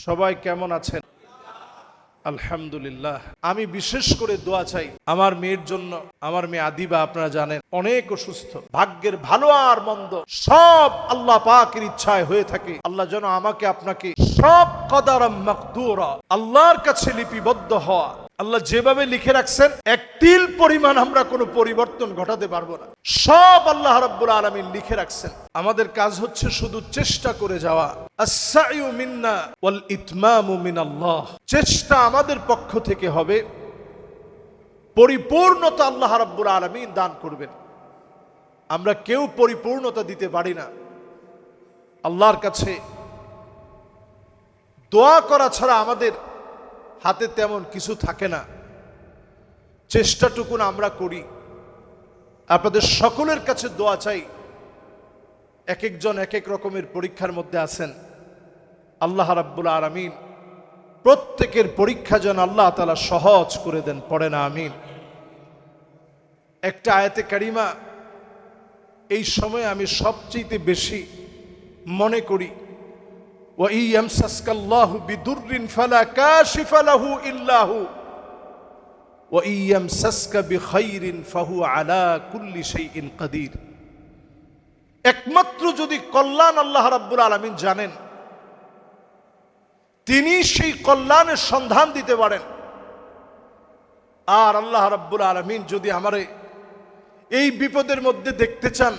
সবাই কেমন আছেন? আলহামদুলিল্লাহ। আমি বিশেষ করে দোয়া চাই আমার মেয়ের জন্য। আমার মেয়ে আদিবা আপনারা জানেন অনেক অসুস্থ। ভাগ্যের ভালো আর মন্দ সব আল্লাহ পাকের ইচ্ছায় হয়ে থাকে। আল্লাহ যেন আমাকে আপনাকে সব কদারাম মাকদুরা আল্লাহর কাছে লিপিবদ্ধ হওয়া, আল্লাহ যেভাবে লিখে রাখছেন এক তিল পরিমাণ আমরা কোনো পরিবর্তন ঘটাতে পারবো না। সব আল্লাহ রাব্বুল আলামিন লিখে রাখছেন। আমাদের কাজ হচ্ছে শুধু চেষ্টা করে যাওয়া। আস-সাইয়ু মিন্না ওয়াল ইতমামু মিনাল্লাহ। চেষ্টা আমাদের পক্ষ থেকে হবে, পরিপূর্ণতা আল্লাহ রাব্বুল আলামিন দান করবেন। আমরা কেউ পরিপূর্ণতা দিতে পারি না। আল্লাহর কাছে দোয়া করা ছাড়া আমাদের হাতে তেমন কিছু থাকে না। চেষ্টাটুকুন আমরা করি। আপনাদের সকলের কাছে দোয়া চাই। এক একজন এক এক রকমের পরীক্ষার মধ্যে আছেন। আল্লাহ রাব্বুল আলামিন প্রত্যেকের পরীক্ষা যেন আল্লাহ তাআলা সহজ করে দেন। পড়ে না আমিন। একটা আয়াতে কারিমা এই সময় আমি সবচেয়ে বেশি মনে করি, ওয়া ইয়ামসাসকাল্লাহু বিদুররিন ফালা কাশিফা লাহু ইল্লা হু ওয়া ইয়ামসাসকা বিখাইরিন ফাহুয়া আলা কুল্লি শাইইন কাদির। একমাত্র যদি কল্যাণ আল্লাহ রাব্বুল আলামিন জানেন, তিনি সেই কল্যাণের সন্ধান দিতে পারেন। আর আল্লাহ রাব্বুল আলামিন যদি আমারে এই বিপদের মধ্যে দেখতে চান,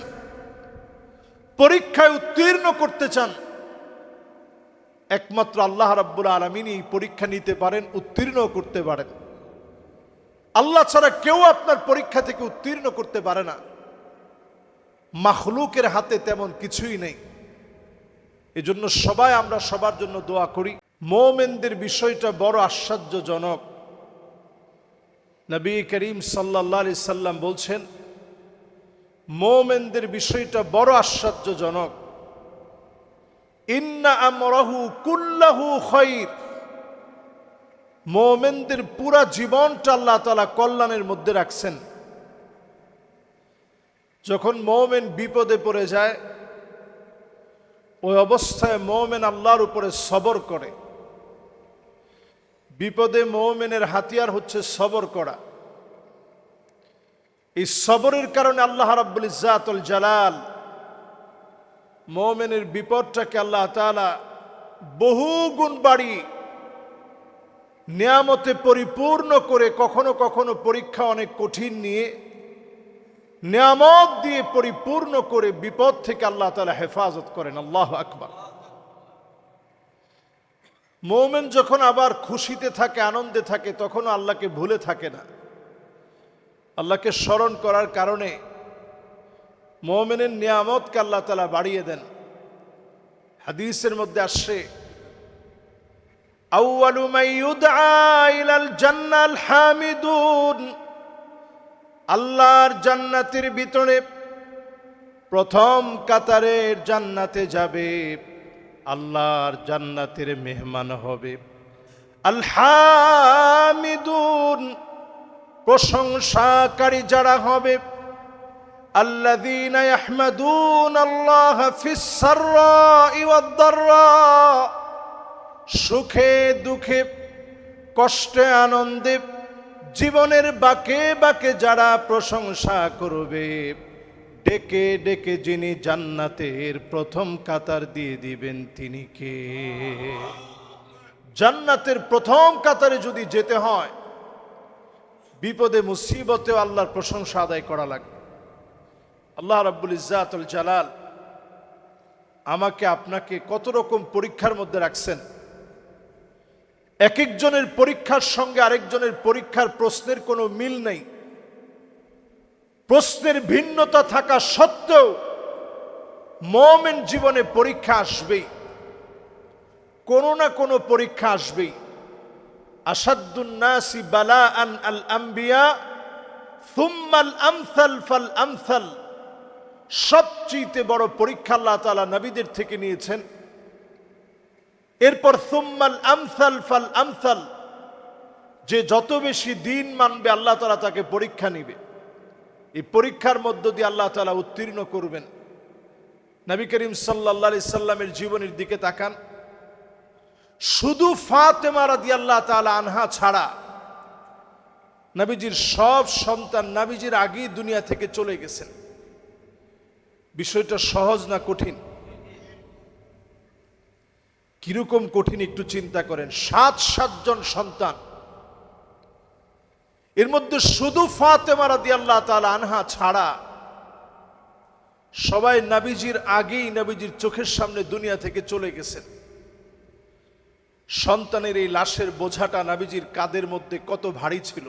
পরীক্ষায় উত্তীর্ণ করতে চান, একমাত্র আল্লাহ রাব্বুল আলামিন এই পরীক্ষা নিতে পারেন, উত্তীর্ণ করতে পারেন। আল্লাহ ছাড়া কেউ আপনার পরীক্ষা থেকে উত্তীর্ণ করতে পারে না। মাখলুকের হাতে তেমন কিছুই নেই। এজন্য সবাই আমরা সবার জন্য দোয়া করি। মুমিনদের বিষয়টা বড় আশ্চর্যজনক। নবী করিম সাল্লাল্লাহু আলাইহি সাল্লাম বলছেন, মুমিনদের বিষয়টা বড় আশ্চর্যজনক। ইন্না আমরাহু কুল্লাহু খায়র। মুমিনদের পুরা জীবনটা আল্লাহ তাআলা কল্যাণের মধ্যে রাখছেন। যখন মুমিন বিপদে পড়ে যায়, ওই অবস্থায় মুমিন আল্লাহর উপরে সবর করে। বিপদে মুমিনের হাতিয়ার হচ্ছে সবর করা। এই সবরের কারণে আল্লাহ রাব্বুল ইজ্জাতুল জালাল মুমিনের বিপদটাকে আল্লাহ তাআলা বহু গুণ বাড়িয়ে নিয়ামতে পরিপূর্ণ করে, কখনো কখনো পরীক্ষা অনেক কঠিন নিয়ে নিয়ামত দিয়ে পরিপূর্ণ করে বিপদ থেকে আল্লাহ তাআলা হেফাজত করেন। আল্লাহু আকবার। মুমিন যখন আবার খুশিতে থাকে, আনন্দে থাকে, তখনও আল্লাহকে ভুলে থাকে না। আল্লাহকে স্মরণ করার কারণে মুমিনের নিয়ামতকে আল্লাহ তাআলা বাড়িয়ে দেন। হাদিসের মধ্যে আসছে, আউয়ালু মান ইউদআ ইলাল জান্নাল হামিদুন। আল্লাহর জান্নাতের ভিতরে প্রথম কাতারের জান্নাতে যাবে, আল্লাহর জান্নাতের মেহমান হবে আল হামিদুন। প্রশংসাকারী যারা হবে, আল্লাযীনা ইয়াহমাদুনাল্লাহ ফিস সাররাই ওয়াদ দাররা। সুখে দুঃখে, কষ্টে আনন্দে, জীবনের বাঁকে বাঁকে যারা প্রশংসা করবে, ডেকে ডেকে যিনি জান্নাতের প্রথম কাতার দিয়ে দিবেন তিনি কে? জান্নাতের প্রথম কাতারে যদি যেতে হয়, বিপদে মুসিবতে আল্লাহর প্রশংসা আদায় করা লাগবে। আল্লাহ রাব্বুল ইজ্জাতুল জালাল আমাকে আপনাকে কত রকম পরীক্ষার মধ্যে রাখছেন। এক একজনের পরীক্ষার সঙ্গে আরেকজনের পরীক্ষার প্রশ্নের কোনো মিল নেই। প্রশ্নের ভিন্নতা থাকা সত্ত্বেও মুমিন জীবনে পরীক্ষা আসবেই, কোনো না কোনো পরীক্ষা আসবেই। আসাদ্দুন নাসি বালাআন আল আম্বিয়া সুম্মাল আমসাল ফাল আমসাল। সবচেয়ে বড় পরীক্ষা আল্লাহ তাআলা নবীদের থেকে নিয়েছেন। এরপর সুম্মাল আমসাল ফাল আমসাল। যে যত বেশি দিন মানবে আল্লাহ তাআলা তাকে পরীক্ষা নিবে। এই পরীক্ষার মধ্য দিয়ে আল্লাহ তাআলা উত্তীর্ণ করবেন। নবী করিম সাল্লাল্লাহু আলাইহি সাল্লামের জীবনের দিকে তাকান। শুধু ফাতেমা রাদিয়াল্লাহু তাআলা আনহা ছাড়া নবীজির সব সন্তান নবীজির আগেই দুনিয়া থেকে চলে গেছেন। বিষয়টা সহজ না কঠিন? কিরকম কঠিন একটু চিন্তা করেন। 7 জন সন্তান, এর মধ্যে শুধু ফাতেমা রাদিয়াল্লাহু তাআলা আনহা ছাড়া সবাই নবীজির আগেই নবীজির চোখের সামনে দুনিয়া থেকে চলে গেছেন। সন্তানের এই লাশের বোঝাটা নবীজির কাঁধের মধ্যে কত ভারী ছিল।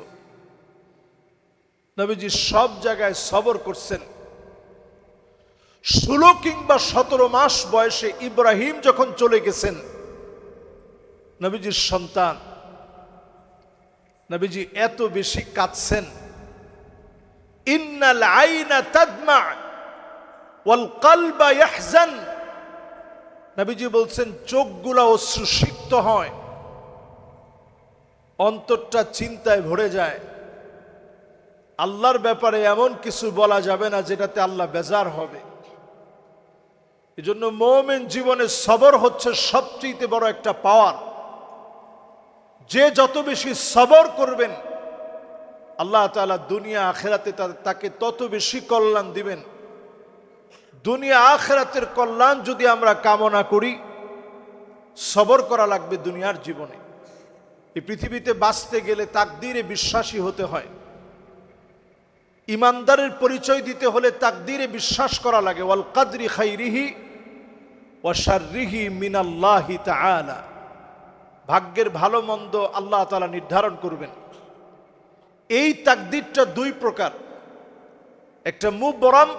নবীজি সব জায়গায় সবর করছেন। 16 কিংবা 17 মাস বয়সে ইব্রাহিম যখন চলে গেছেন, নবীজির সন্তান, নবীজি এত বেশি কাঁদছেন। ইন্নাল আইনা তাদমা ওয়াল কলবা ইয়াহজান, নবীজি বলছেন চোখগুলা অশ্রুসিক্ত হয়, অন্তরটা চিন্তায় ভরে যায়। আল্লাহর ব্যাপারে এমন কিছু বলা যাবে না যেটাতে আল্লাহ বেজার হবে। এজন্য মুমিন জীবনে সবর হচ্ছে সবচেয়ে বড় একটা পাওয়ার। যে যত বেশি সবর করবেন আল্লাহ তাআলা দুনিয়া আখিরাতে তাকে তত বেশি কল্যাণ দিবেন। দুনিয়া আখিরাতের কল্যাণ যদি আমরা কামনা করি, সবর করা লাগবে দুনিয়ার জীবনে। এই পৃথিবীতে বাঁচতে গেলে তাকদীরে বিশ্বাসী হতে হয়। ইমানদারের পরিচয় দিতে হলে তাকদীরে বিশ্বাস করা লাগে। ওয়াল কদরি খাইরিহি ওয়া শাররিহি মিনাল্লাহি তাআলা, ভাগ্যের ভালো মন্দ আল্লাহ তাআলা নির্ধারণ করবেন। এই তাকদীরটা 2 প্রকার, একটা মুবরাম,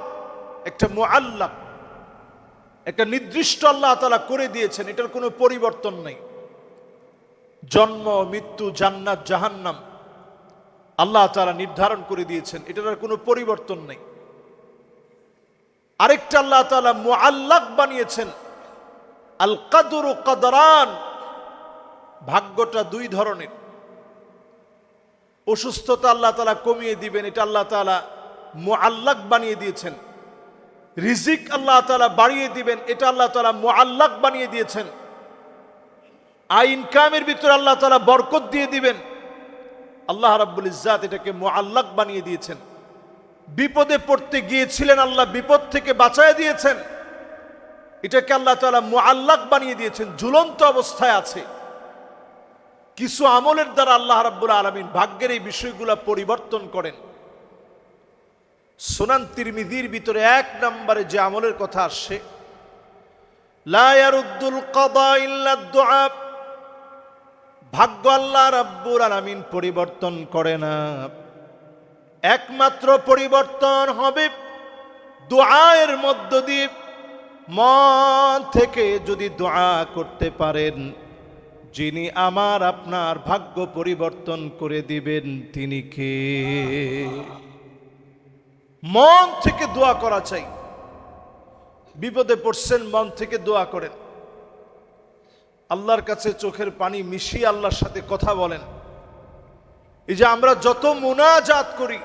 একটা মুআল্লাক। একটা নির্দিষ্ট আল্লাহ তাআলা করে দিয়েছেন, এটার কোনো পরিবর্তন নেই। জন্ম, মৃত্যু, জান্নাত, জাহান্নাম আল্লাহ তাআলা নির্ধারণ করে দিয়েছেন, এটার কোনো পরিবর্তন নেই। আরেকটা আল্লাহ তাআলা মুআল্লাক বানিয়েছেন, আল কদরু কদরান। ভাগ্যটা 2 ধরনের। অসুস্থতা আল্লাহ তাআলা কমিয়ে দিবেন, এটা আল্লাহ তাআলা মুআল্লাক বানিয়ে দিয়েছেন। রিজিক আল্লাহ তাআলা বাড়িয়ে দিবেন, এটা আল্লাহ তাআলা মুআল্লাক বানিয়ে দিয়েছেন। আয় ইনকামের ভিতরে আল্লাহ তাআলা বরকত দিয়ে দিবেন, আল্লাহ রাব্বুল ইজ্জাত এটাকে মুআল্লাক বানিয়ে দিয়েছেন। বিপদে পড়তে গিয়েছিলেন, আল্লাহ বিপদ থেকে বাঁচায় দিয়েছেন, এটাকে আল্লাহ তাআলা মুআল্লাক বানিয়ে দিয়েছেন। ঝুলন্ত অবস্থায় আছে। কিছু আমলের দ্বারা আল্লাহ রাব্বুল আলামিন ভাগ্যের এই বিষয়গুলো পরিবর্তন করেন। সুনান তিরমিজির ভিতরে 1 নম্বরে যে আমলের কথা আসছে, লা ইয়ারুদ্দুল কাদা ইল্লা দুআ, ভাগ্য আল্লাহ রাব্বুল আলামিন পরিবর্তন করে না। একমাত্র পরিবর্তন হবে দোয়ার মধ্য দিয়ে। মন থেকে যদি দোয়া করতে পারেন, যিনি আমার আপনার ভাগ্য পরিবর্তন করে দিবেন তিনি কে? মন থেকে দোয়া করা চাই। বিপদে পড়ছেন, মন থেকে দোয়া করেন। আল্লাহর কাছে চোখের পানি মিশিয়ে আল্লাহর সাথে কথা বলেন। এই যে আমরা যত মুনাজাত করি,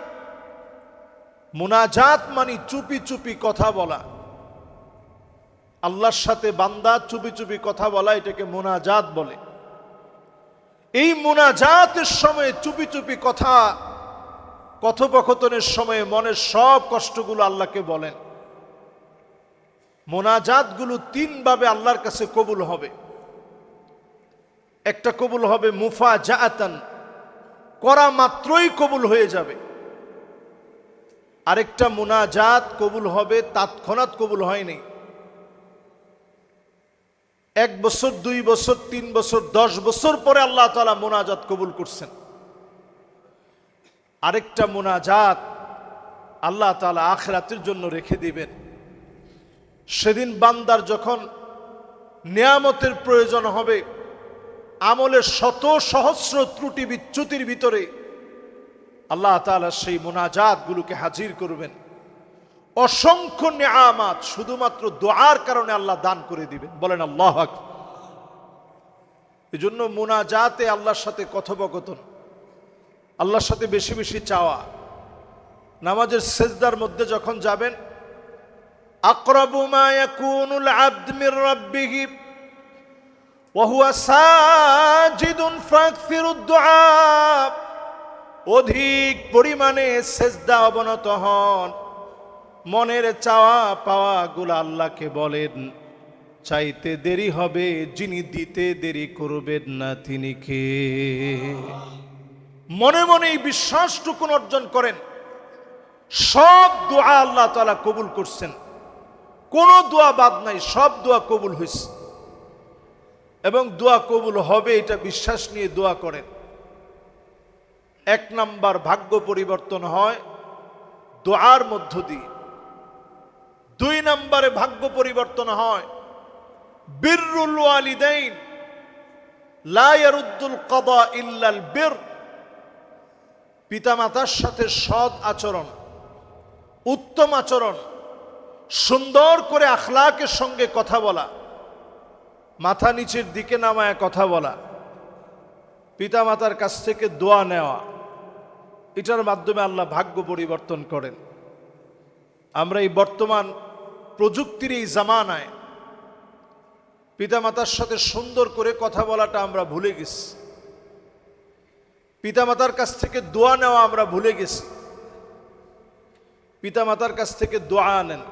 মুনাজাত মানে চুপি চুপি কথা বলা। আল্লাহর সাথে বান্দা চুপি চুপি কথা বলা, এটাকে মুনাজাত বলে। এই মুনাজাতের সময় চুপি চুপি কথোপকথনের সময়ে মনের সব কষ্টগুলো আল্লাহকে বলেন। মুনাজাতগুলো 3 ভাবে আল্লাহর কাছে কবুল হবে। একটা কবুল হবে মুফাজাআতান, করা মাত্রই কবুল হয়ে যাবে। আরেকটা মুনাজাত কবুল হবে তৎক্ষণাৎ কবুল হয়নি, 1 বছর, 2 বছর, 3 বছর, 10 বছর পরে আল্লাহ তাআলা মুনাজাত কবুল করছেন। আরেকটা মুনাজাত আল্লাহ তাআলা আখিরাতের জন্য রেখে দিবেন। সেদিন বান্দার যখন নিয়ামতের প্রয়োজন হবে, আমলের শত সহস্র ত্রুটি বিচ্যুতির ভিতরে আল্লাহ তাআলা সেই মুনাজাতগুলোকে হাজির করবেন। অসংখ্য নিয়ামত শুধুমাত্র দোয়ার কারণে আল্লাহ দান করে দিবেন। বলেন আল্লাহু আকবার। এজন্য মুনাজাতে আল্লাহর সাথে কথোপকথন, আল্লাহর সাথে বেশি বেশি চাওয়া। নামাজের সিজদার মধ্যে যখন যাবেন, আকরাবু মা ইয়াকুনুল আবদ মির রাব্বিহি ওয়া হুয়া সাজিদুন ফাকসিরুদ দুআ, অধিক পরিমাণে সেজদা অবনত হন, মনের চাওয়া পাওয়া গুলা আল্লাহকে বলেন। চাইতে দেরি হবে, যিনি দিতে দেরি করবেন না তিনি কে? মনে মনেই বিশ্বাসটুকুন অর্জন করেন, সব দোয়া আল্লাহ তাআলা কবুল করছেন, কোনো দোয়া বাদ নাই, সব দোয়া কবুল হয়েছে এবং দোয়া কবুল হবে এটা বিশ্বাস নিয়ে দোয়া করেন। এক নাম্বার ভাগ্য পরিবর্তন হয় দোয়ার মধ্য দিয়ে। দুই নম্বরে ভাগ্য পরিবর্তন হয় বিররুল ওয়ালিদাইন, লা ইয়ারুদ্দুল কাদা ইল্লাল বির, পিতামাতার সাথে সৎ আচরণ, উত্তম আচরণ, সুন্দর করে আখলাকের সঙ্গে কথা বলা, মাথা নিচের দিকে নামায় কথা বলা, পিতামাতার কাছ থেকে দোয়া নেওয়া, এটার মাধ্যমে আল্লাহ ভাগ্য পরিবর্তন করেন। আমরা এই বর্তমান প্রযুক্তির এই জামানায় পিতামাতার সাথে সুন্দর করে কথা বলাটা আমরা ভুলে গেছি, পিতামাতার কাছ থেকে দোয়া নেওয়া আমরা ভুলে গেছি। পিতামাতার কাছ থেকে দোয়া আনেন,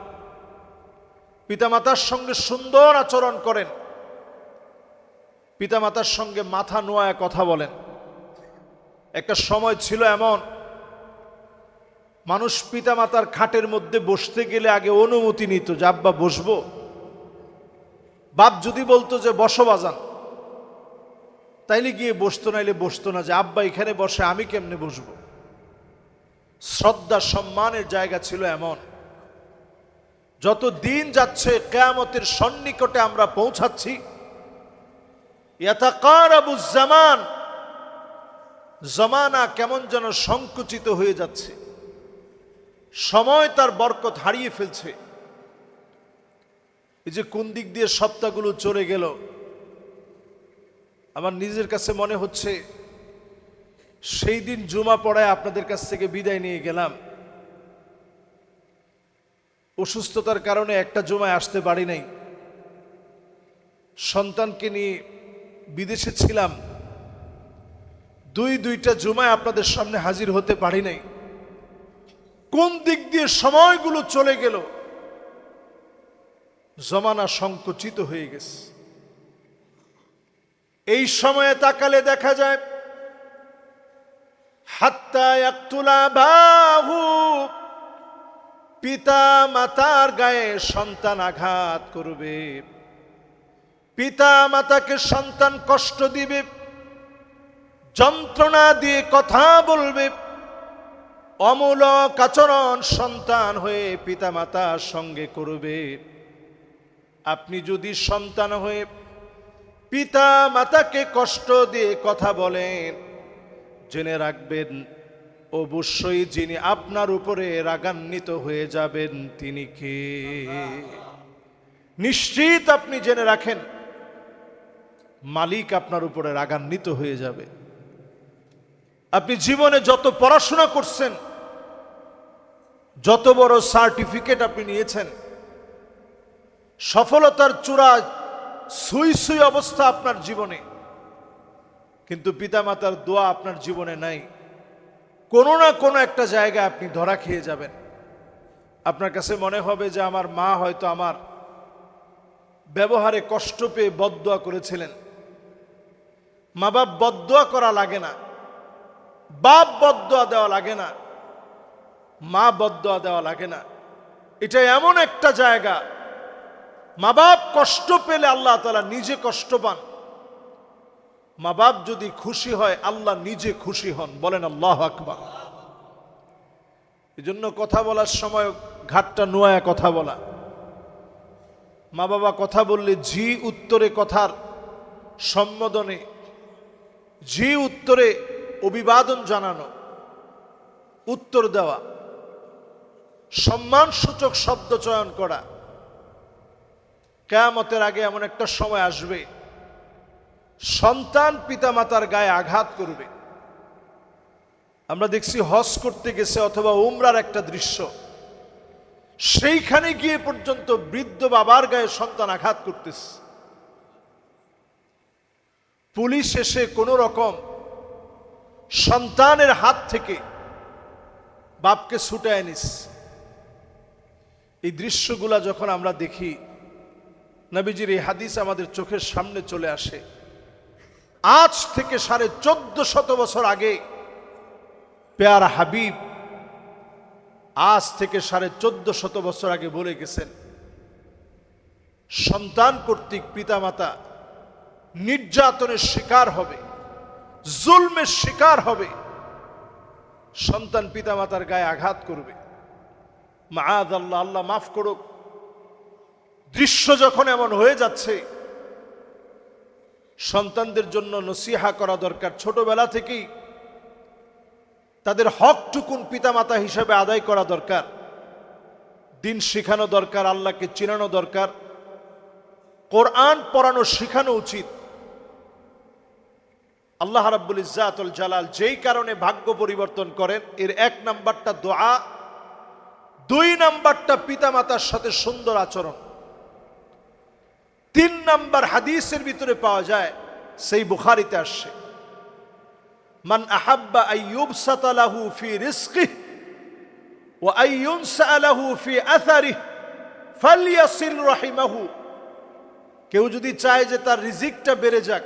পিতামাতার সঙ্গে সুন্দর আচরণ করেন, পিতামাতার সঙ্গে মাথা নোয়ায় কথা বলেন। একটা সময় ছিল এমন, মানুষ পিতামাতার খাটের মধ্যে বসতে গেলে আগে অনুমতি নিত যে আব্বা বসবো। বাপ যদি বলতো যে বসো বাজান, তাইলে গিয়ে বসতো, নাইলে বসতো না, যে আব্বা এখানে বসে আমি কেমনে বসবো। শ্রদ্ধা সম্মানের জায়গা ছিল এমন। যত দিন যাচ্ছে কিয়ামতের সন্নিকটে আমরা পৌঁছাচ্ছি, ইয়াতাকারাবুজ জামান, জমানা কেমন যেন সংকুচিত হয়ে যাচ্ছে, সময় তার বরকত হারিয়ে ফেলছে। এই যে কোন দিক দিয়ে সপ্তাহগুলো চলে গেল, আমার নিজের কাছে মনে হচ্ছে সেই দিন জুমা পড়ায় আপনাদের কাছ থেকে বিদায় নিয়ে গেলাম, অসুস্থতার কারণে একটা জুমায় আসতে পারি নাই, সন্তানকে নিয়ে বিদেশে ছিলাম, দুইটা জুমায় আপনাদের সামনে হাজির হতে পারি নাই। কোন দিক দিয়ে সময়গুলো চলে গেল, জমানা সংকুচিত হয়ে গেছে। এই সময়ে তাকালে দেখা যায় হাত্তা ইয়াকতুলা বাহু, পিতা মাতার গায়ে সন্তান আঘাত করবে, পিতা মাতাকে সন্তান কষ্ট দিবে, যন্ত্রণা দিয়ে কথা বলবে, অমূলক আচরণ সন্তান হয়ে পিতা মাতার সঙ্গে করবে। আপনি যদি সন্তান হয়ে পিতা মাতাকে কষ্ট দিয়ে কথা বলেন, জেনে রাখবেন অবশ্যই যিনি আপনার উপরে রাগান্বিত হয়ে যাবেন তিনি কে? নিশ্চিত আপনি জেনে রাখেন মালিক আপনার উপরে রাগান্বিত হয়ে যাবে। আপনি জীবনে যত পড়াশোনা করছেন, যত বড় সার্টিফিকেট আপনি নিয়েছেন, সফলতার চূড়া সুই সুই অবস্থা আপনার জীবনে, কিন্তু পিতামাতার দোয়া আপনার জীবনে নাই, কোনো না কোনো একটা জায়গায় আপনি ধরা খেয়ে যাবেন। আপনার কাছে মনে হবে যে আমার মা হয়তো আমার ব্যবহারে কষ্ট পেয়ে বদদোয়া করেছিলেন। মা বাপ বদদোয়া করা লাগে না, বাপ বদদোয়া দেওয়া লাগে না, মা বদদোয়া দেওয়া লাগে না। এটা এমন একটা জায়গা, মা বাপ কষ্ট পেলে আল্লাহ তাআলা নিজে কষ্ট পান, মা বাপ যদি খুশি হয় আল্লাহ নিজে খুশি হন। বলেন আল্লাহু আকবার। এজন্য কথা বলার সময় ঘাটটা নোয়ায় কথা বলা, মা বাবা কথা বললে জি উত্তরে কথার সম্বোধনে, জি উত্তরে অভিবাদন জানানো, উত্তর দেওয়া, সম্মানসূচক শব্দ চয়ন করা। কিয়ামতের আগে এমন একটা সময় আসবে সন্তান পিতামাতার গায়ে আঘাত করবে। আমরা দেখছি হজ করতে গেছে অথবা উমরার একটা দৃশ্য, সেইখানে গিয়ে পর্যন্ত বৃদ্ধ বাবার গায়ে সন্তান আঘাত করতেছে। পুলিশ এসে কোনো রকম সন্তানের হাত থেকে বাপকে ছুটায় নিস। এই দৃশ্যগুলা যখন আমরা দেখি, নবীজির এই হাদিস আমাদের চোখের সামনে চলে আসে। আজ থেকে 1450 বছর আগে পেয়ারা হাবিব আজ থেকে 1450 বছর আগে বলে গেছেন, সন্তান কর্তৃক পিতামাতা নির্যাতনের শিকার হবে, জুলমের শিকার হবে, সন্তান পিতামাতার গায়ে আঘাত করবে। মাআযাল্লাহ, আল্লাহ মাফ করুক। দৃশ্য যখন এমন হয়ে যাচ্ছে, সন্তানদের জন্য নসিহা করা দরকার। ছোটবেলা থেকেই তাদের হকটুকুন পিতামাতা হিসেবে আদায় করা দরকার। দিন শেখানো দরকার, আল্লাহকে চিনানো দরকার, কোরআন পড়ানো শেখানো উচিত। আল্লাহ রাব্বুল ইজ্জাতুল জালাল যেই কারণে ভাগ্য পরিবর্তন করেন, এর 1 নাম্বারটা দোয়া, 2 নাম্বারটা পিতামাতার সাথে সুন্দর আচরণ, 3 নাম্বার হাদিসের ভিতরে পাওয়া যায়, সেই বুখারীতে আসছে, মান আহাব্বা আইয়ুবসাতা লাহু ফি রিজকিহি ওয়া আইয়ুনসা লাহু ফি আথারিহি ফালইয়াসিল রাহিমাহু। কেউ যদি চায় যে তার রিজিকটা বেড়ে যাক,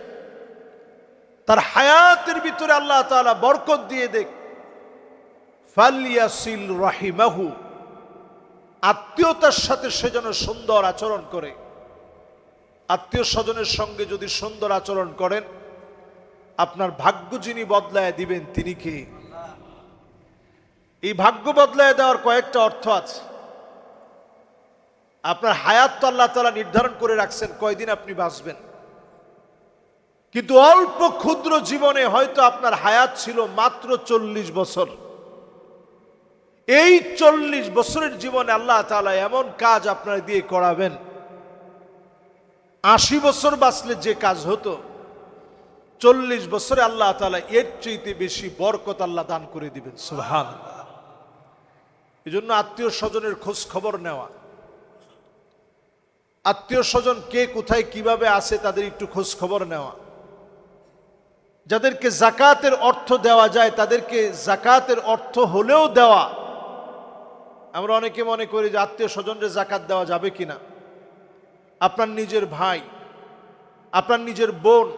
তার হায়াতের ভিতরে আল্লাহ তাআলা বরকত দিয়ে দেখ, ফালইয়াসিল রাহিমাহু, আত্মীয়তার সাথে সে যেন সুন্দর আচরণ করে। আত্মীয় স্বজনের সঙ্গে যদি সুন্দর আচরণ করেন, আপনার ভাগ্য যিনি বদলায় দিবেন তিনি কে? এই ভাগ্য বদলায় দেওয়ার কয়েকটা অর্থ আছে। আপনার হায়াত তো আল্লাহ তাআলা নির্ধারণ করে রাখছেন কয়দিন আপনি বাঁচবেন, কিন্তু অল্প ক্ষুদ্র জীবনে হয়তো আপনার হায়াত ছিল মাত্র 40 বছর। এই 40 বছরের জীবনে আল্লাহ তাআলা এমন কাজ আপনার দিয়ে করাবেন, 80 বছর বাঁচলে যে কাজ হতো 40 বছরে আল্লাহ তাআলা এর চেয়ে বেশি বরকত আল্লাহ দান করে দিবেন। সুবহানাল্লাহ। এই জন্য আত্মীয় স্বজনের খোঁজ খবর নেওয়া, আত্মীয় স্বজন কে কোথায় কিভাবে আছে তাদের একটু খোঁজ খবর নেওয়া, যাদেরকে যাকাতের অর্থ দেওয়া যায় তাদেরকে যাকাতের অর্থ হলেও দেওয়া। আমরা অনেকে মনে করি যে আত্মীয় স্বজনদের যাকাত দেওয়া যাবে কিনা। আপনার নিজের ভাই, আপনার নিজের বোন,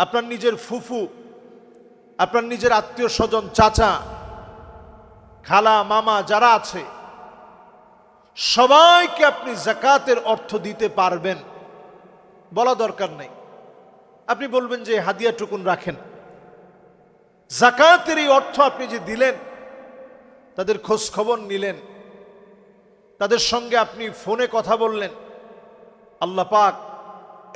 আপনার নিজের ফুফু, আপনার নিজের আত্মীয় স্বজন, চাচা, খালা, মামা যারা আছে, সবাইকে আপনি যাকাতের অর্থ দিতে পারবেন, বলা দরকার নেই। আপনি বলবেন যে হাদিয়াটুকুন রাখেন। যাকাতের এই অর্থ আপনি যে দিলেন, তাদের খোঁজ খবর নিলেন, তাদের সঙ্গে আপনি ফোনে কথা বললেন, আল্লাহ পাক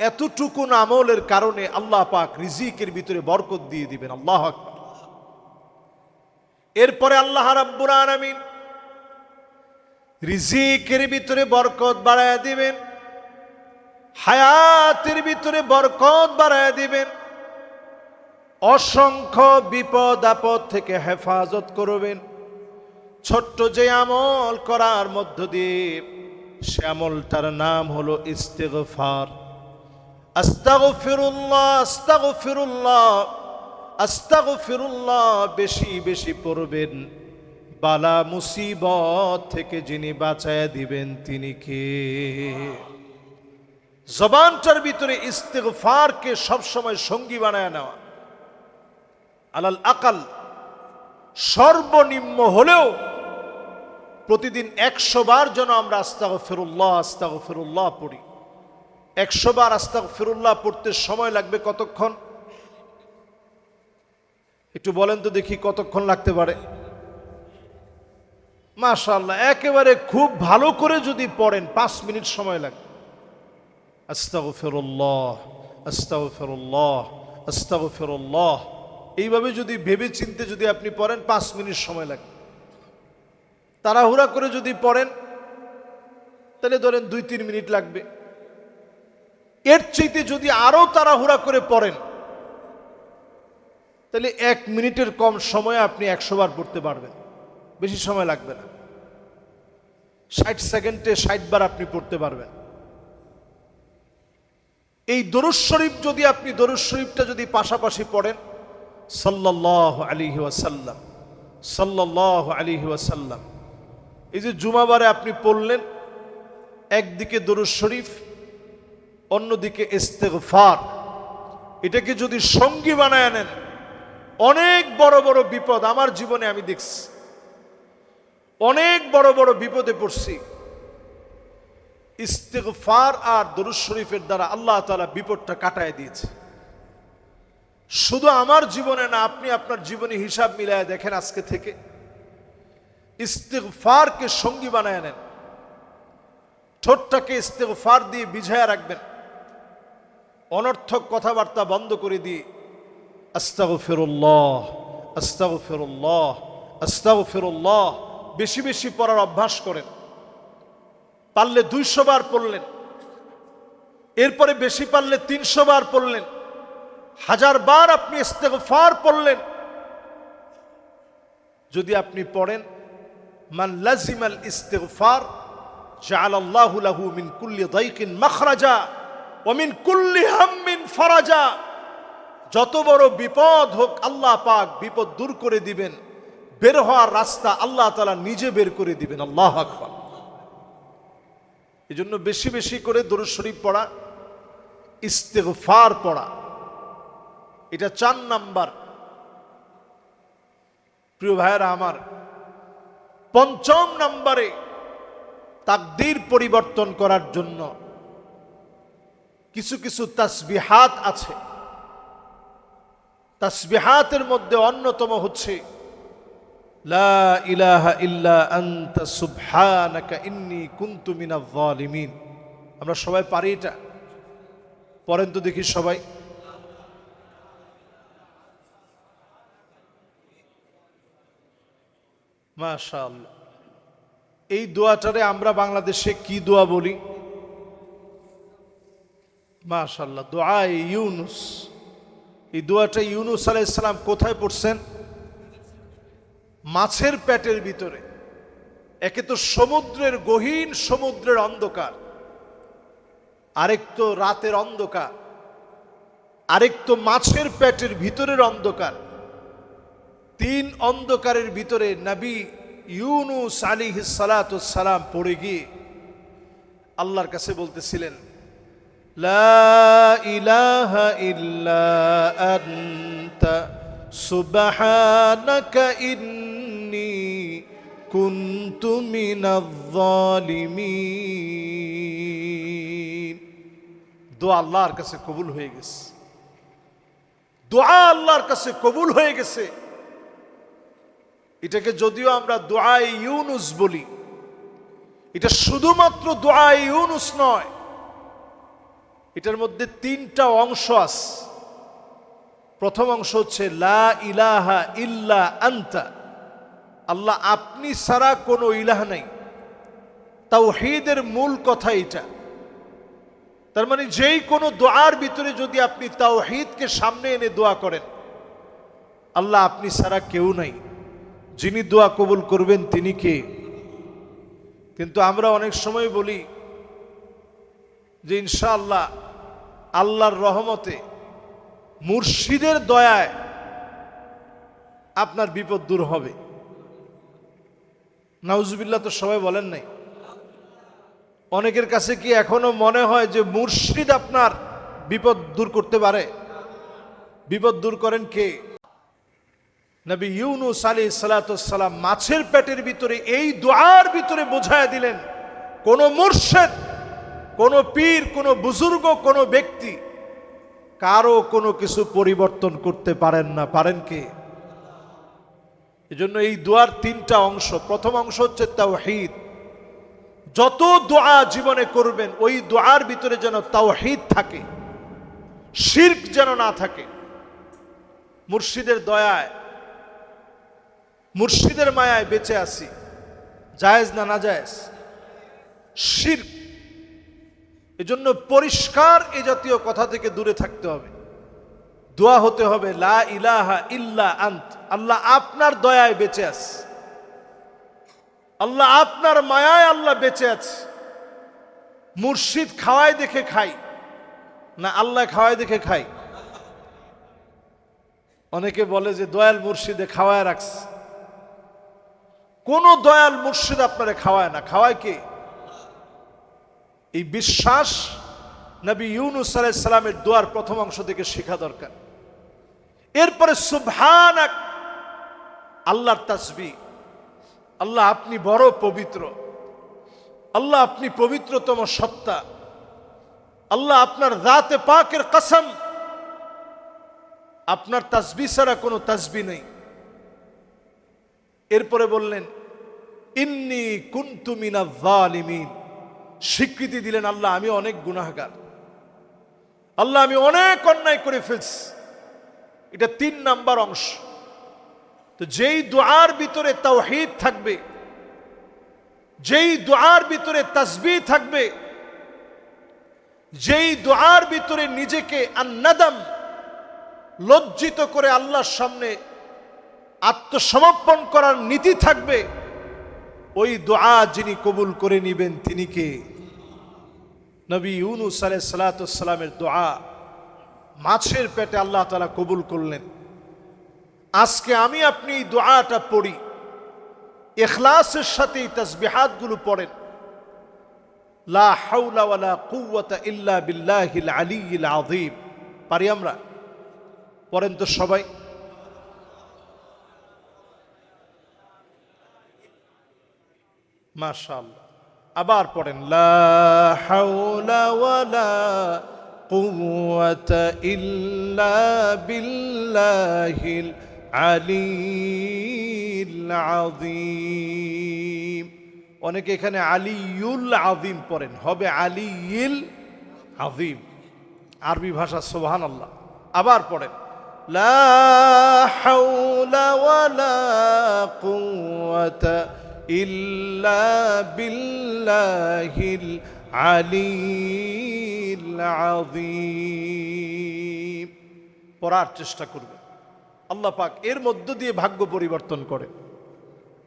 এতটুকুন আমলের কারণে আল্লাহ পাক রিজিকের ভিতরে বরকত দিয়ে দিবেন। আল্লাহু আকবার। এরপরে আল্লাহ রাব্বুল আলামিন রিজিকের ভিতরে বরকত বাড়ায়া দিবেন, হায়াতের ভিতরে বরকত বাড়ায়া দিবেন, অসংখ্য বিপদ আপদ থেকে হেফাজত করবেন। ছোট্ট যে আমল করার মধ্য দিয়ে, সে আমলটার নাম হলো ইস্তিগফার। আস্তাগফিরুল্লাহ, আস্তাগফিরুল্লাহ, আস্তাগফিরুল্লাহ বেশি বেশি পড়বেন। বালা মুসিবত থেকে যিনি বাঁচায়া দিবেন তিনি কে? জবানটার ভিতরে ইস্তিগফারকে সবসময় সঙ্গী বানায় নেওয়া। আলাল আকাল সর্বনিম্ন হলেও প্রতিদিন 100 বার যেন আমরা আস্তাগফিরুল্লাহ আস্তাগফিরুল্লাহ পড়ি। 100 বার আস্তাগফিরুল্লাহ পড়তে সময় লাগবে কতক্ষণ? একটু বলেন তো দেখি কতক্ষণ লাগতে পারে? মাশাআল্লাহ, একেবারে খুব ভালো করে যদি পড়েন 5 মিনিট সময় লাগবে। আস্তাগফিরুল্লাহ আস্তাগফিরুল্লাহ আস্তাগফিরুল্লাহ, এইভাবে যদি ভেবে চিন্তে যদি আপনি পড়েন 5 মিনিট সময় লাগবে। তাড়াহুড়া করে যদি পড়েন তাহলে ধরেন 2-3 মিনিট লাগবে। এর চাইতে যদি আরো তাড়াহুড়া করে পড়েন তাহলে 1 মিনিটের কম সময়ে আপনি 100 বার পড়তে পারবেন, বেশি সময় লাগবে না। 60 সেকেন্ডে 60 বার আপনি পড়তে পারবেন। এই দরুদ শরীফ যদি আপনি দরুদ শরীফটা যদি পাশাপাশি পড়েন, সাল্লাল্লাহু আলাইহি ওয়াসাল্লাম, সাল্লাল্লাহু আলাইহি ওয়াসাল্লাম, এই যে জুমাবারে আপনি পড়লেন, একদিকে দরুদ শরীফ, অন্যদিকে ইস্তেগফার, এটাকে যদি সঙ্গী বানায় নেন, অনেক বড় বড় বিপদ আমার জীবনে আমি দেখছি, অনেক বড় বড় বিপদে পড়ছি। ইস্তেগফার আর দরুদ শরীফের দ্বারা আল্লাহ তাআলা বিপদটা কাটায় দিয়েছে। শুধু আমার জীবনে না, আপনি আপনার জীবনে হিসাব মিলায় দেখেন আজকে থেকে, ইস্তেগফারকে সঙ্গী বানায় নেন, ঠোঁটটাকে ইস্তেগফার দিয়ে বিঝায়া রাখবেন, অনর্থক কথাবার্তা বন্ধ করে দিয়ে আস্তাগফিরুল্লাহ, আস্তাগফিরুল্লাহ, আস্তাগফিরুল্লাহ বেশি বেশি পড়ার অভ্যাস করেন। পারলে 200 বার পড়লেন, এরপরে বেশি পারলে 300 বার পড়লেন, 1000 বার আপনি ইস্তেগফার পড়লেন। যদি আপনি পড়েন, মান লাজিমাল ইস্তেগফার জাআলাল্লাহু লাহু মিন কুল্লি দাইকিন মাখরাজা ওয়া মিন কুল্লি হাম্মিন ফারাজা। যত বড় বিপদ হোক আল্লাহ পাক বিপদ দূর করে দিবেন, বের হওয়ার রাস্তা আল্লাহ তাআলা নিজে বের করে দিবেন। আল্লাহু আকবার। এজন্য বেশি বেশি করে দরুদ শরীফ পড়া, ইস্তেগফার পড়া, এটা 4 নাম্বার। প্রিয় ভাইয়েরা আমার, 5ম নম্বরে তাকদীর পরিবর্তন করার জন্য কিছু কিছু তাসবিহাত আছে। তাসবিহাতের মধ্যে অন্যতম হচ্ছে লা ইলাহা ইল্লা আনতা সুবহানাকা ইন্নী কুনতু মিনাজ জালিমিন। আমরা সবাই পারি এটা? পড়েন তো দেখি সবাই। মাশাআল্লাহ। এই দোয়াটারে আমরা বাংলাদেশে কি দোয়া বলি? মাশাআল্লাহ, দোয়ায়ে ইউনুস। এই দোয়াটা ইউনুস আলাইহিস সালাম কোথায় পড়ছেন? মাছের পেটের ভিতরে। একে তো সমুদ্রের গহীন সমুদ্রের অন্ধকার, আরেক তো রাতের অন্ধকার, আরেক তো মাছের পেটের ভিতরের অন্ধকার। 3 অন্ধকারের ভিতরে নবী ইউনুস আলাইহিস সালাতু সালাম পড়ে গিয়ে আল্লাহর কাছে বলতেছিলেন, লা ইলাহা ইল্লা আনতা সুবহানাকা ইন্নী কুনতু মিনাজ জালিমিন। দোয়া আল্লাহর কাছে কবুল হয়ে গেছে, দোয়া আল্লাহর কাছে কবুল হয়ে গেছে। এটাকে যদিও আমরা দোয়ায়ে ইউনুস বলি, এটা শুধুমাত্র দোয়ায়ে ইউনুস নয়, এটার মধ্যে 3টা অংশ আছে। প্রথম অংশ হচ্ছে লা ইলাহা ইল্লা আনতা, আল্লাহ আপনি ছাড়া কোনো ইলাহ নাই। তাওহীদের মূল কথা এটা। তার মানে যেই কোনো দোয়ার ভিতরে যদি আপনি তাওহীদকে সামনে এনে দোয়া করেন, আল্লাহ আপনি ছাড়া কেউ নাই, যিনি দোয়া কবুল করবেন তিনি কে? কিন্তু আমরা অনেক সময় বলি যে ইনশাআল্লাহ আল্লাহর রহমতে মুর্শিদের দয়ায় আপনার বিপদ দূর হবে। নাউজুবিল্লাহ তো সবাই বলেন নাই? অনেকের কাছে কি এখনো মনে হয় যে মুর্শিদ আপনার বিপদ দূর করতে পারে? বিপদ দূর করেন কে? নবী ইউনুস আলাইহিস সালাতু সালাম মাছের পেটের ভিতরে এই দোয়ার ভিতরে বোঝায় দিলেন, কোন মুর্শিদ, কোন পীর, কোন বুজুর্গ, কোন ব্যক্তি কারো কোনো কিছু পরিবর্তন করতে পারেন না। পারেন কে? এজন্য এই দোয়ার 3টা অংশ। প্রথম অংশ হচ্ছে তাওহীদ। যত দোয়া জীবনে করবেন ওই দোয়ার ভিতরে যেন তাওহীদ থাকে, শিরক যেন না থাকে। মুর্শিদের দয়ায়, মুর্শিদের মায়ায় বেঁচে আছি, জায়েজ না নাজায়েজ? শিরক। এজন্য পরিষ্কার এই জাতীয় কথা থেকে দূরে থাকতে হবে। দোয়া হতে হবে লা ইলাহা ইল্লা আন্ত, আল্লাহ আপনার দয়ায় বেঁচে আছে, আল্লাহ আপনার মায়ায় আল্লাহ বেঁচে আছে। মুর্শিদ খাওয়ায় দেখে খাই, না আল্লাহ খাওয়ায় দেখে খাই? অনেকে বলে যে দয়াল মুর্শিদে খাওয়ায় রাখছে। কোন দয়াল মুর্শিদ আপনারে খাওয়ায় না, খাওয়ায় কে? এই বিশ্বাস নবী ইউনূস আলাইহিস সালামের দোয়ার প্রথম অংশ থেকে শেখা দরকার। এরপরে সুবহানাক, আল্লাহর তাসবিহ। আল্লাহ আপনি বড় পবিত্র, আল্লাহ আপনি পবিত্রতম সত্তা, আল্লাহ আপনার জাতে পাকের কসম, আপনার তাসবিহ ছাড়া কোনো তাসবিহ নেই। এরপরে বললেন ইন্নী কুনতু মিনাজ জালিমিন, স্বীকৃতি দিলেন আল্লাহ আমি অনেক গুনাহগার, আল্লাহ আমি অনেক অন্যায় করে ফেলছি। এটা 3 নাম্বার অংশ। তো যেই দুআর ভিতরে তাওহীদ থাকবে, যেই দুআর ভিতরে তাসবিহ থাকবে, যেই দুআর ভিতরে নিজেকে আন-নাদাম, লজ্জিত করে আল্লাহর সামনে আত্মসমর্পণ করার নীতি থাকবে, ওই দোয়া যিনি কবুল করে নেবেন তিনি কে? নবী ইউনূস আলাইহিস সালামের দোয়া মাছের পেটে আল্লাহ তাআলা কবুল করলেন। আজকে আমি আপনি এই দোয়াটা পড়ি, ইখলাসের সাথে এই তাসবিহাতগুলো পড়েন। লা হাওলা ওয়ালা কুওয়াতা ইল্লা বিল্লাহিল আলিয়্যিল আযীম। পারি আমরা? পড়েন তো সবাই। মাশাআল্লাহ। আবার পড়েন লা হাওলা ওয়ালা কুওয়াতা ইল্লা বিল্লাহিল আলিয়্যিল আযীম। অনেকে এখানে আলিয়ুল আযীম পড়েন, হবে আলিয়িল আযীম। আরবি ভাষা সুবহানাল্লাহ। আবার পড়েন লা হাওলা ওয়ালা কুওয়াতা ইল্লা বিল্লাহিল আলিয়্যিল আযীম। পড়ার চেষ্টা করবেন। আল্লাহ পাক এর মধ্য দিয়ে ভাগ্য পরিবর্তন করেন।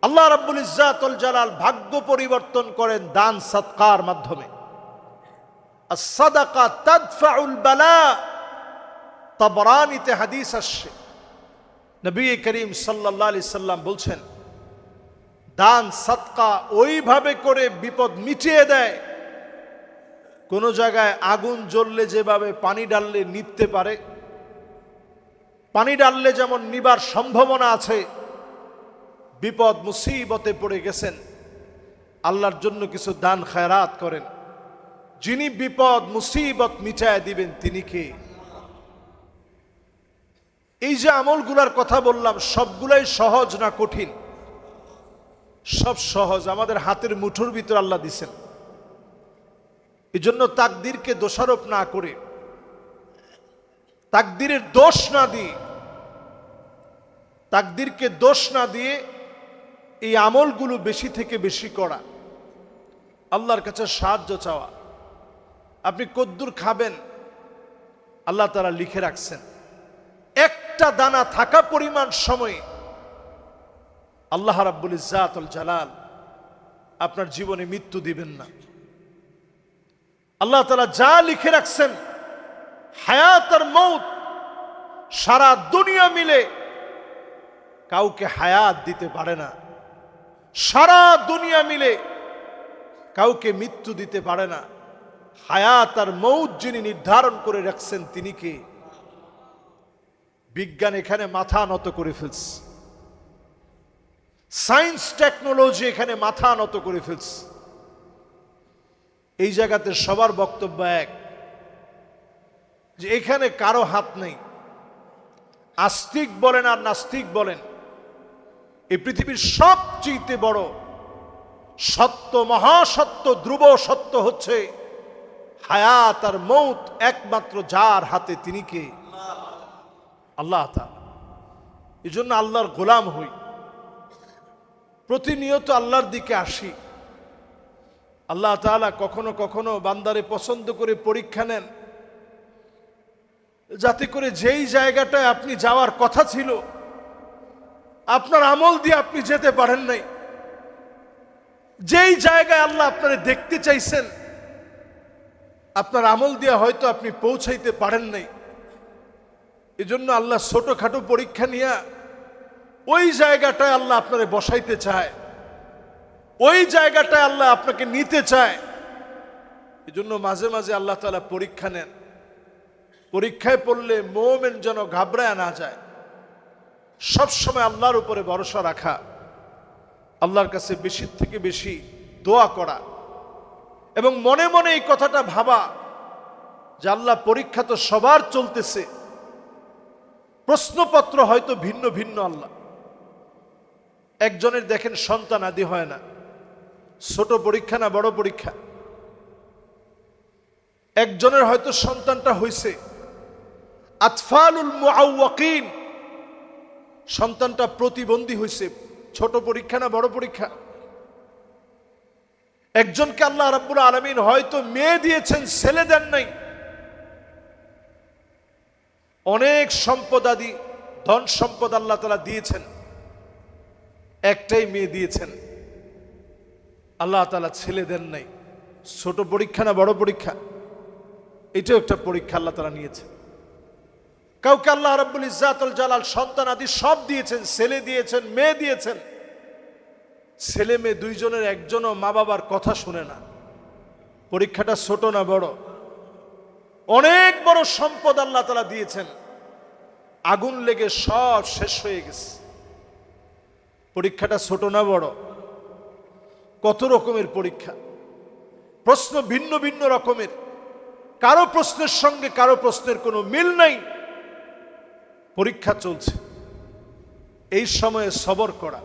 আল্লাহ রাব্বুল ইজ্জাতুল জালাল ভাগ্য পরিবর্তন করেন দান সদকার মাধ্যমে। আস-সাদাকা তাদফাউল বালা, তাবরানীতে হাদিস আসছে, নবী করিম সাল্লাল্লাহু আলাইহি সাল্লাম বলছেন দান সদকা ওইভাবে করে বিপদ মিটিয়ে দেয়, কোন জায়গায় আগুন জ্বললে যেভাবে পানি ডাললে নিভতে পারে, পানি ডাললে যেমন নিবার সম্ভাবনা আছে, বিপদ মুসিবতে পড়ে গেছেন, আল্লাহর জন্য কিছু দান খায়রাত করেন, যিনি বিপদ মুসিবত মিটায় দিবেন তিনি কে? এই যে আমলগুলার কথা বললাম সবগুলাই সহজ না কঠিন? সব সহজ, আমাদের হাতের মুঠোর ভিতর আল্লাহ দিছেন। এই জন্য তাকদীরকে দোষারোপ না করে, তাকদীরের দোষ না দিয়ে, তাকদীরকে দোষ না দিয়ে এই আমলগুলো বেশি থেকে বেশি করা, আল্লাহর কাছে সাহায্য চাওয়া। আপনি কদ্দুর খাবেন আল্লাহ তাআলা লিখে রাখছেন। একটা দানা থাকা পরিমাণ সময় আল্লাহ রাব্বুল ইজ্জাতুল জালাল আপনার জীবনে মৃত্যু দিবেন না। আল্লাহ তাআলা যা লিখে রাখছেন হায়াত আর মৌত, সারা দুনিয়া মিলে কাউকে হায়াত দিতে পারে না, সারা দুনিয়া মিলে কাউকে মৃত্যু দিতে পারে না। হায়াত আর মৌত যিনি নির্ধারণ করে রাখছেন তিনি কে? বিজ্ঞান এখানে মাথা নত করে ফেলছে, সায়েন্স টেকনোলজি এখানে মাথা নত করে ফেলছে। এই জায়গাতে সবার বক্তব্য এক যে এখানে কারো হাত নেই। আস্তিক বলেন আর নাস্তিক বলেন, এই পৃথিবীর সবচেয়ে বড় সত্য, মহাসত্য, ধ্রুব সত্য হচ্ছে হায়াত আর মৌত একমাত্র যার হাতে তিনি কে? আল্লাহ তাআলা। এই জন্য আল্লাহর গোলাম হই, প্রতিনিয়ত আল্লাহর দিকে আসি। আল্লাহ তাআলা কখনো কখনো বান্দারে পছন্দ করে পরীক্ষা নেন, যাতে করে যেই জায়গাটায় আপনি যাওয়ার কথা ছিল আপনার আমল দিয়ে আপনি যেতে পারেন নাই, যেই জায়গায় আল্লাহ আপনারে দেখতে চাইছেন আপনার আমল দিয়ে হয়তো আপনি পৌঁছাইতে পারেন নাই, এজন্য আল্লাহ ছোটখাটো পরীক্ষা নিয়ে ওই জায়গাটায় আল্লাহ আপনারে বসাইতে চায়, ওই জায়গাটায় আল্লাহ আপনাকে নিতে চায়। এজন্য মাঝে মাঝে আল্লাহ তাআলা পরীক্ষা নেন। পরীক্ষায় পড়লে মুমিন যেন ঘাবড়ায় না যায়, সবসময় আল্লাহর উপরে ভরসা রাখা, আল্লাহর কাছে বেশি থেকে বেশি দোয়া করা, এবং মনে মনে এই কথাটা ভাবা যে আল্লাহ পরীক্ষা তো সবার চলতেছে, প্রশ্নপত্র হয়তো ভিন্ন ভিন্ন। আল্লাহ একজনের দেখেন সন্তান আদি হয় না, ছোট পরীক্ষা না বড় পরীক্ষা। একজনের হয়তো সন্তানটা হইছে আতফালুল মুআওয়াকিন, সন্তানটা প্রতিবন্ধী হইছে, ছোট পরীক্ষা না বড় পরীক্ষা। একজনকে আল্লাহ রাব্বুল আলামিন হয়তো মেয়ে দিয়েছেন, ছেলে দেন নাই। অনেক সম্পদ আদি ধন সম্পদ আল্লাহ তাআলা দিয়েছেন, একটাই মেয়ে দিয়েছেন, আল্লাহ তাআলা ছেলে দেন নাই। ছোট পরীক্ষা না বড় পরীক্ষা? এটাও একটা পরীক্ষা আল্লাহ তাআলা নিয়েছেন। কাউকে আল্লাহ রাব্বুল ইজ্জাতুল জালাল সন্তান আদি সব দিয়েছেন, ছেলে দিয়েছেন, মেয়ে দিয়েছেন। ছেলে মেয়ে দুইজনের একজনও মা বাবার কথা শুনে না। পরীক্ষাটা ছোট না বড়? অনেক বড় সম্পদ আল্লাহ তাআলা দিয়েছেন, আগুন লেগে সব শেষ হয়ে গেছে। পরীক্ষাটা ছোট না বড়? কত রকমের পরীক্ষা, প্রশ্ন ভিন্ন ভিন্ন রকমের, কারো প্রশ্নের সঙ্গে কারো প্রশ্নের কোনো মিল নাই। পরীক্ষা চলছে, এই সময়ে সবর করা।